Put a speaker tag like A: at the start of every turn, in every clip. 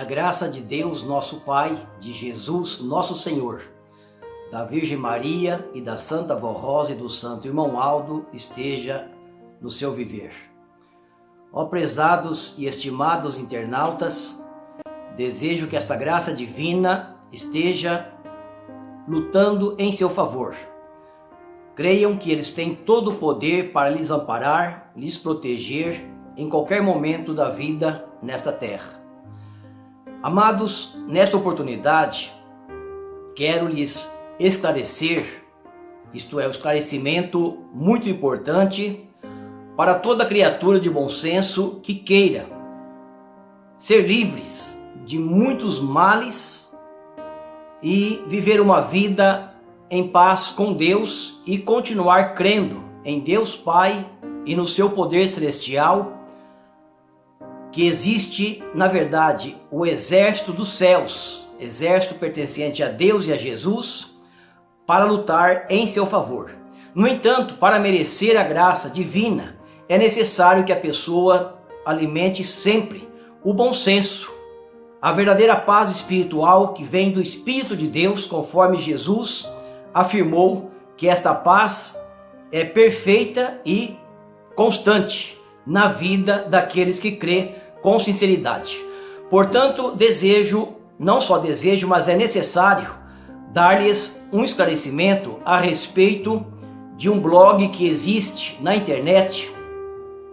A: a graça de Deus, nosso Pai, de Jesus, nosso Senhor, da Virgem Maria e da Santa Vó Rosa e do Santo Irmão Aldo esteja no seu viver. Ó prezados e estimados internautas, desejo que esta graça divina esteja lutando em seu favor. Creiam que eles têm todo o poder para lhes amparar, lhes proteger em qualquer momento da vida nesta terra. Amados, nesta oportunidade, quero lhes esclarecer, isto é, um esclarecimento muito importante para toda criatura de bom senso que queira ser livres de muitos males e viver uma vida em paz com Deus e continuar crendo em Deus Pai e no seu poder celestial, que existe, na verdade, o exército dos céus, exército pertencente a Deus e a Jesus, para lutar em seu favor. No entanto, para merecer a graça divina, é necessário que a pessoa alimente sempre o bom senso, a verdadeira paz espiritual que vem do Espírito de Deus, conforme Jesus afirmou que esta paz é perfeita e constante na vida daqueles que crê com sinceridade. Portanto, não só desejo, mas é necessário dar-lhes um esclarecimento a respeito de um blog que existe na internet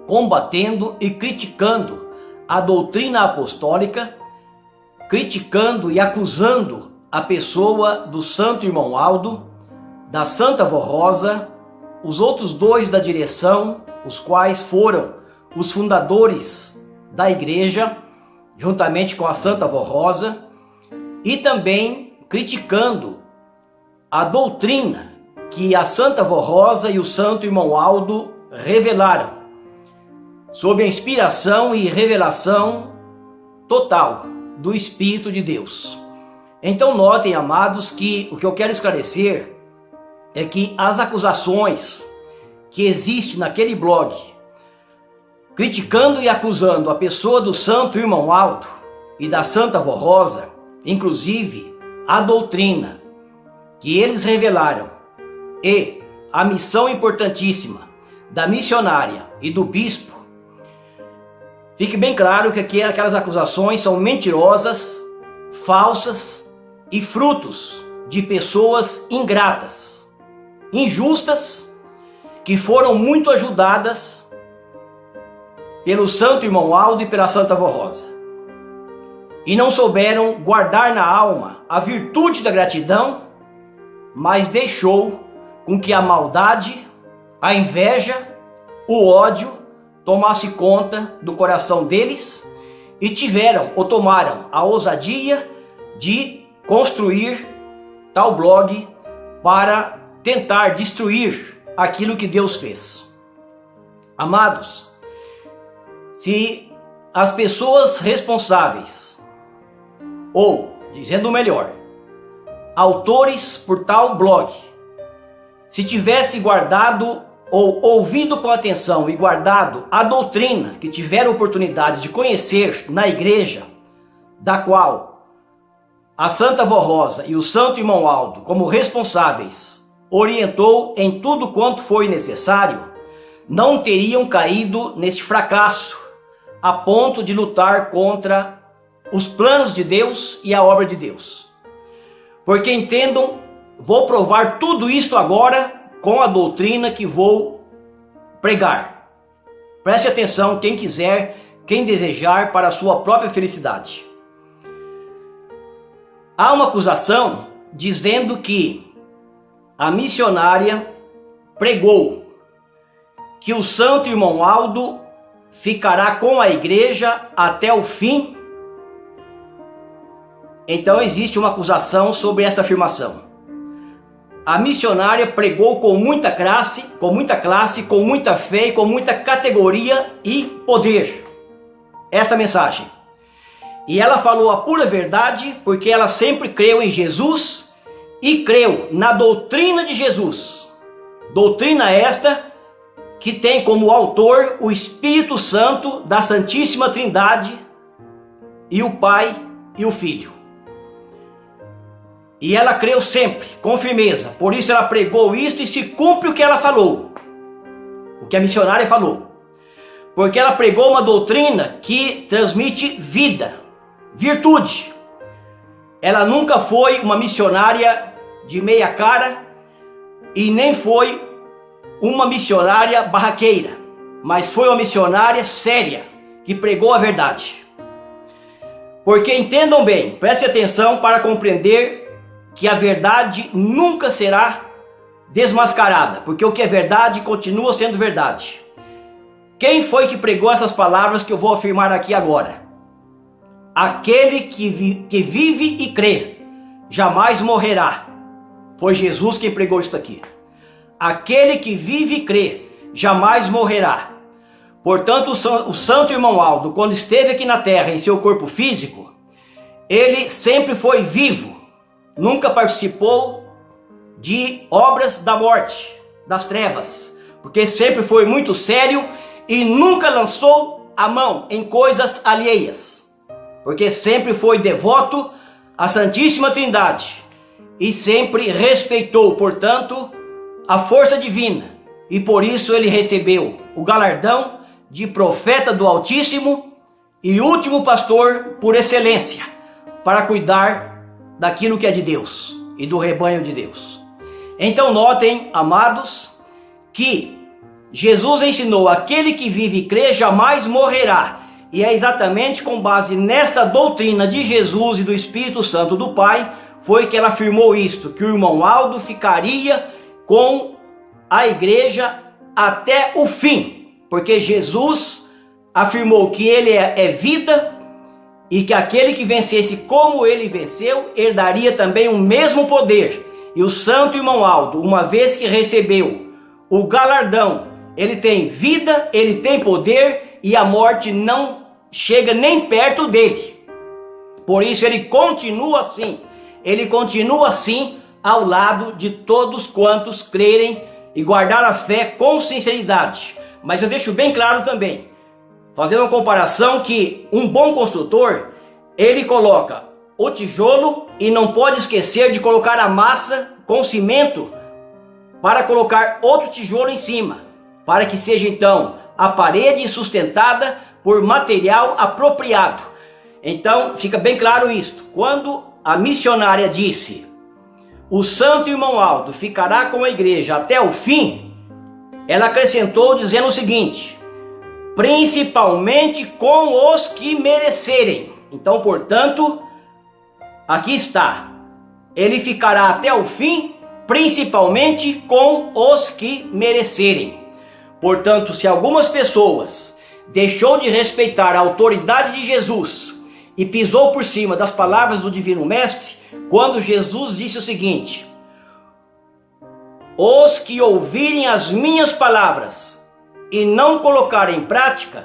A: combatendo e criticando a doutrina apostólica, criticando e acusando a pessoa do Santo Irmão Aldo, da Santa Vó Rosa, os outros dois da direção, os quais foram os fundadores da igreja, juntamente com a Santa Vó Rosa, e também criticando a doutrina que a Santa Vó Rosa e o Santo Irmão Aldo revelaram, sob a inspiração e revelação total do Espírito de Deus. Então notem, amados, que o que eu quero esclarecer é que as acusações que existem naquele blog, criticando e acusando a pessoa do Santo Irmão Aldo e da Santa Vó Rosa, inclusive a doutrina que eles revelaram e a missão importantíssima da missionária e do bispo, fique bem claro que aquelas acusações são mentirosas, falsas e frutos de pessoas ingratas, injustas, que foram muito ajudadas pelo Santo Irmão Aldo e pela Santa Vó Rosa, e não souberam guardar na alma a virtude da gratidão, mas deixou com que a maldade, a inveja, o ódio tomasse conta do coração deles e tomaram a ousadia de construir tal blog para tentar destruir aquilo que Deus fez. Amados, se as pessoas responsáveis, ou, dizendo melhor, autores por tal blog, se tivesse guardado ou ouvido com atenção e guardado a doutrina que tiveram oportunidade de conhecer na igreja, da qual a Santa Vó Rosa e o Santo Irmão Aldo, como responsáveis, orientou em tudo quanto foi necessário, não teriam caído neste fracasso, a ponto de lutar contra os planos de Deus e a obra de Deus. Porque entendam, vou provar tudo isto agora com a doutrina que vou pregar. Preste atenção, quem quiser, quem desejar, para a sua própria felicidade. Há uma acusação dizendo que a missionária pregou que o Santo Irmão Aldo ficará com a igreja até o fim. Então existe uma acusação sobre esta afirmação. A missionária pregou com muita classe, com muita fé e com muita categoria e poder esta mensagem. E ela falou a pura verdade, porque ela sempre creu em Jesus e creu na doutrina de Jesus. Doutrina esta que tem como autor o Espírito Santo da Santíssima Trindade e o Pai e o Filho. E ela creu sempre, com firmeza. Por isso ela pregou isto e se cumpre o que ela falou. O que a missionária falou. Porque ela pregou uma doutrina que transmite vida, virtude. Ela nunca foi uma missionária de meia cara e nem foi uma missionária barraqueira, mas foi uma missionária séria, que pregou a verdade. Porque entendam bem, prestem atenção para compreender que a verdade nunca será desmascarada, porque o que é verdade continua sendo verdade. Quem foi que pregou essas palavras que eu vou afirmar aqui agora? Aquele que vive e crê, jamais morrerá. Foi Jesus quem pregou isso aqui. Aquele que vive e crê, jamais morrerá. Portanto, o santo irmão Aldo, quando esteve aqui na terra em seu corpo físico, ele sempre foi vivo, nunca participou de obras da morte, das trevas, porque sempre foi muito sério e nunca lançou a mão em coisas alheias, porque sempre foi devoto à Santíssima Trindade e sempre respeitou, portanto, a força divina, e por isso ele recebeu o galardão de profeta do Altíssimo e último pastor por excelência, para cuidar daquilo que é de Deus e do rebanho de Deus. Então notem, amados, que Jesus ensinou: aquele que vive e crê jamais morrerá. E é exatamente com base nesta doutrina de Jesus e do Espírito Santo do Pai, foi que ela afirmou isto, que o irmão Aldo ficaria com a igreja até o fim, porque Jesus afirmou que ele é vida e que aquele que vencesse como ele venceu, herdaria também o mesmo poder. E o santo irmão Aldo, uma vez que recebeu o galardão, ele tem vida, ele tem poder e a morte não chega nem perto dele. Por isso ele continua assim ao lado de todos quantos crerem e guardar a fé com sinceridade. Mas eu deixo bem claro também, fazendo uma comparação, que um bom construtor, ele coloca o tijolo e não pode esquecer de colocar a massa com cimento para colocar outro tijolo em cima, para que seja então a parede sustentada por material apropriado. Então fica bem claro isto. Quando a missionária disse: o santo irmão Aldo ficará com a igreja até o fim, ela acrescentou dizendo o seguinte: principalmente com os que merecerem. Então, portanto, aqui está, ele ficará até o fim, principalmente com os que merecerem. Portanto, se algumas pessoas deixou de respeitar a autoridade de Jesus e pisou por cima das palavras do Divino Mestre, quando Jesus disse o seguinte: os que ouvirem as minhas palavras e não colocarem em prática,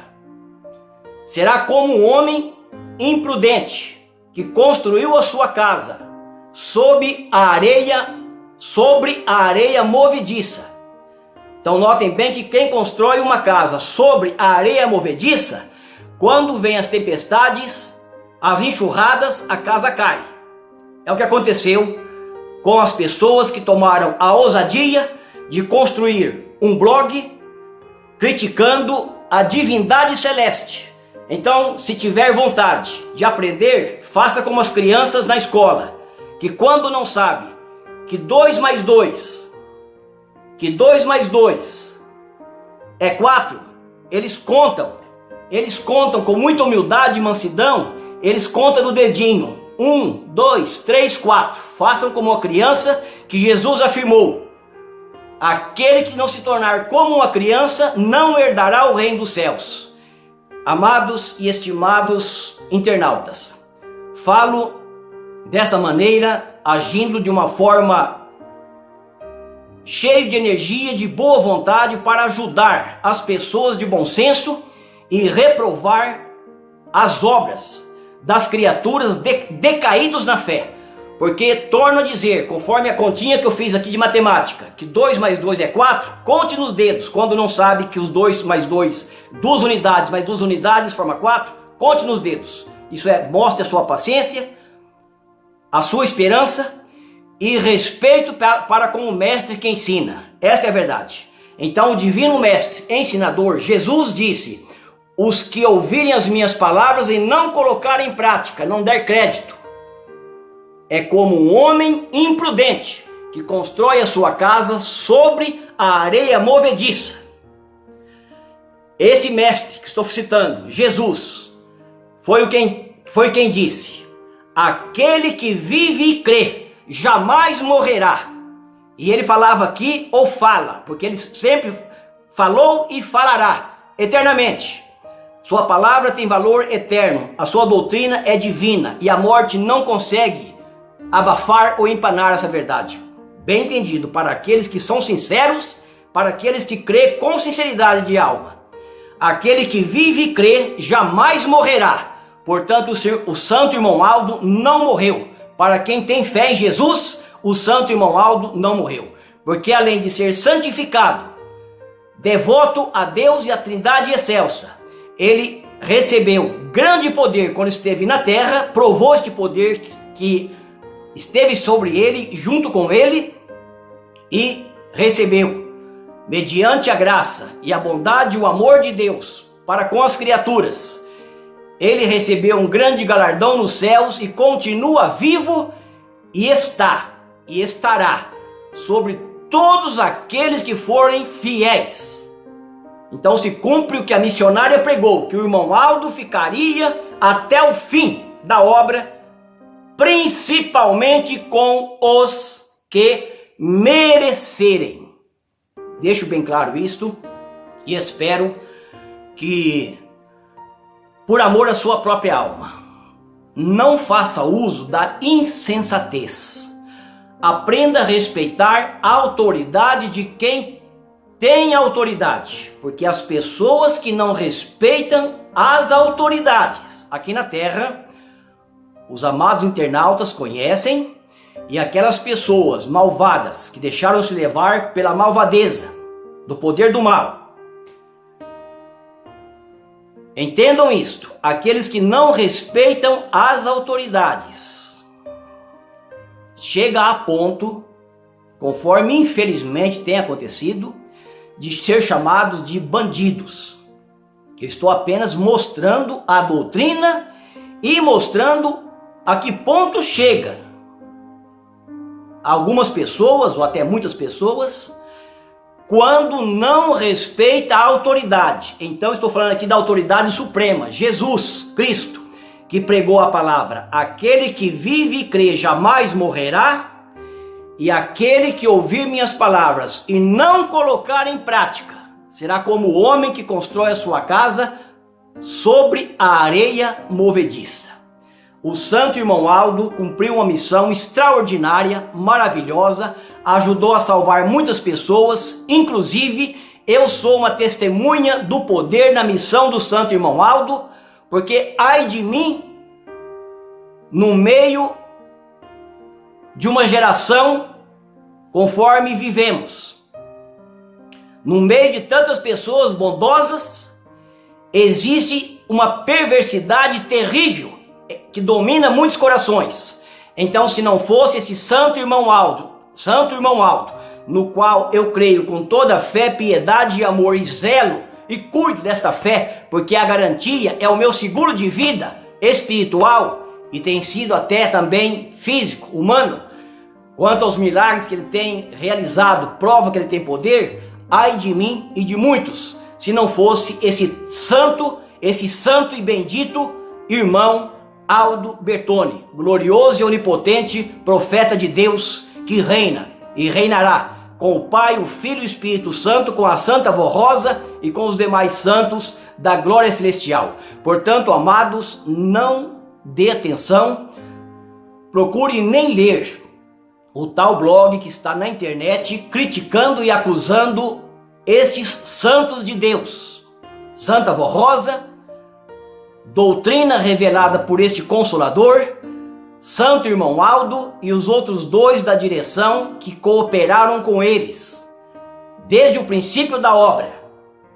A: será como um homem imprudente que construiu a sua casa sobre a areia movediça. Então notem bem que quem constrói uma casa sobre a areia movediça, quando vem as tempestades, as enxurradas, a casa cai. É o que aconteceu com as pessoas que tomaram a ousadia de construir um blog criticando a divindade celeste. Então, se tiver vontade de aprender, faça como as crianças na escola, que quando não sabe que 2 mais 2 é 4, eles contam com muita humildade e mansidão, eles contam no dedinho: 1, 2, 3, 4. Façam como a criança, que Jesus afirmou: aquele que não se tornar como uma criança não herdará o reino dos céus. Amados e estimados internautas, falo dessa maneira, agindo de uma forma cheia de energia, de boa vontade, para ajudar as pessoas de bom senso e reprovar as obras das criaturas decaídos na fé. Porque, torno a dizer, conforme a continha que eu fiz aqui de matemática, que 2 mais 2 é 4, conte nos dedos. Quando não sabe que os 2 mais 2, 2 unidades mais 2 unidades forma 4, conte nos dedos. Isso é, mostre a sua paciência, a sua esperança e respeito para com o mestre que ensina. Esta é a verdade. Então o divino mestre, ensinador, Jesus disse: os que ouvirem as minhas palavras e não colocarem em prática, não der crédito, é como um homem imprudente que constrói a sua casa sobre a areia movediça. Esse mestre que estou citando, Jesus, foi quem disse: aquele que vive e crê jamais morrerá. E ele falava aqui, ou fala, porque ele sempre falou e falará eternamente. Sua palavra tem valor eterno, a sua doutrina é divina e a morte não consegue abafar ou empanar essa verdade. Bem entendido, para aqueles que são sinceros, para aqueles que crê com sinceridade de alma. Aquele que vive e crê jamais morrerá. Portanto, o santo irmão Aldo não morreu. Para quem tem fé em Jesus, o santo irmão Aldo não morreu. Porque além de ser santificado, devoto a Deus e à Trindade excelsa, ele recebeu grande poder quando esteve na terra, provou este poder que esteve sobre ele, junto com ele, e recebeu, mediante a graça e a bondade e o amor de Deus para com as criaturas, ele recebeu um grande galardão nos céus e continua vivo e está e estará sobre todos aqueles que forem fiéis. Então se cumpre o que a missionária pregou, que o irmão Aldo ficaria até o fim da obra, principalmente com os que merecerem. Deixo bem claro isto e espero que, por amor à sua própria alma, não faça uso da insensatez. Aprenda a respeitar a autoridade de quem tem autoridade, porque as pessoas que não respeitam as autoridades aqui na terra, os amados internautas conhecem, e aquelas pessoas malvadas que deixaram se levar pela malvadeza do poder do mal. Entendam isto: aqueles que não respeitam as autoridades, chega a ponto, conforme infelizmente tem acontecido, de ser chamados de bandidos. Eu estou apenas mostrando a doutrina e mostrando a que ponto chega algumas pessoas, ou até muitas pessoas, quando não respeita a autoridade. Então estou falando aqui da autoridade suprema, Jesus Cristo, que pregou a palavra: aquele que vive e crê jamais morrerá, e aquele que ouvir minhas palavras e não colocar em prática, será como o homem que constrói a sua casa sobre a areia movediça. O santo irmão Aldo cumpriu uma missão extraordinária, maravilhosa, ajudou a salvar muitas pessoas, inclusive eu sou uma testemunha do poder na missão do santo irmão Aldo, porque ai de mim, no meio de uma geração conforme vivemos, no meio de tantas pessoas bondosas, existe uma perversidade terrível que domina muitos corações. Então, se não fosse esse santo irmão Aldo, no qual eu creio com toda a fé, piedade e amor e zelo, e cuido desta fé, porque a garantia é o meu seguro de vida espiritual, e tem sido até também físico, humano, quanto aos milagres que ele tem realizado, prova que ele tem poder. Ai de mim e de muitos, se não fosse esse santo e bendito irmão Aldo Bertoni, glorioso e onipotente profeta de Deus, que reina e reinará com o Pai, o Filho e o Espírito Santo, com a Santa Vó Rosa e com os demais santos da glória celestial. Portanto, amados, não dê atenção, procure nem ler o tal blog que está na internet criticando e acusando estes santos de Deus. Santa Vó Rosa, doutrina revelada por este Consolador, Santo Irmão Aldo e os outros dois da direção que cooperaram com eles desde o princípio da obra,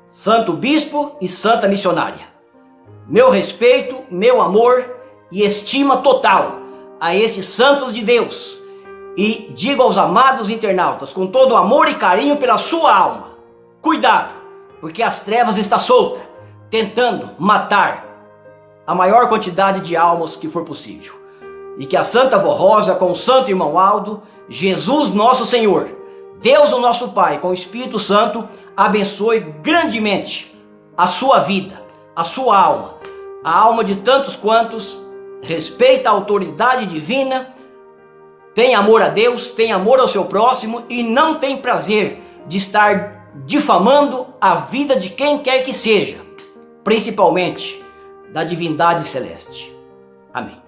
A: Santo Bispo e Santa Missionária. Meu respeito, meu amor e estima total a esses santos de Deus. E digo aos amados internautas, com todo amor e carinho pela sua alma, cuidado, porque as trevas estão soltas, tentando matar a maior quantidade de almas que for possível. E que a Santa Vó Rosa, com o Santo Irmão Aldo, Jesus nosso Senhor, Deus o nosso Pai, com o Espírito Santo, abençoe grandemente a sua vida, a sua alma, a alma de tantos quantos respeita a autoridade divina, tem amor a Deus, tem amor ao seu próximo e não tem prazer de estar difamando a vida de quem quer que seja, principalmente da divindade celeste. Amém.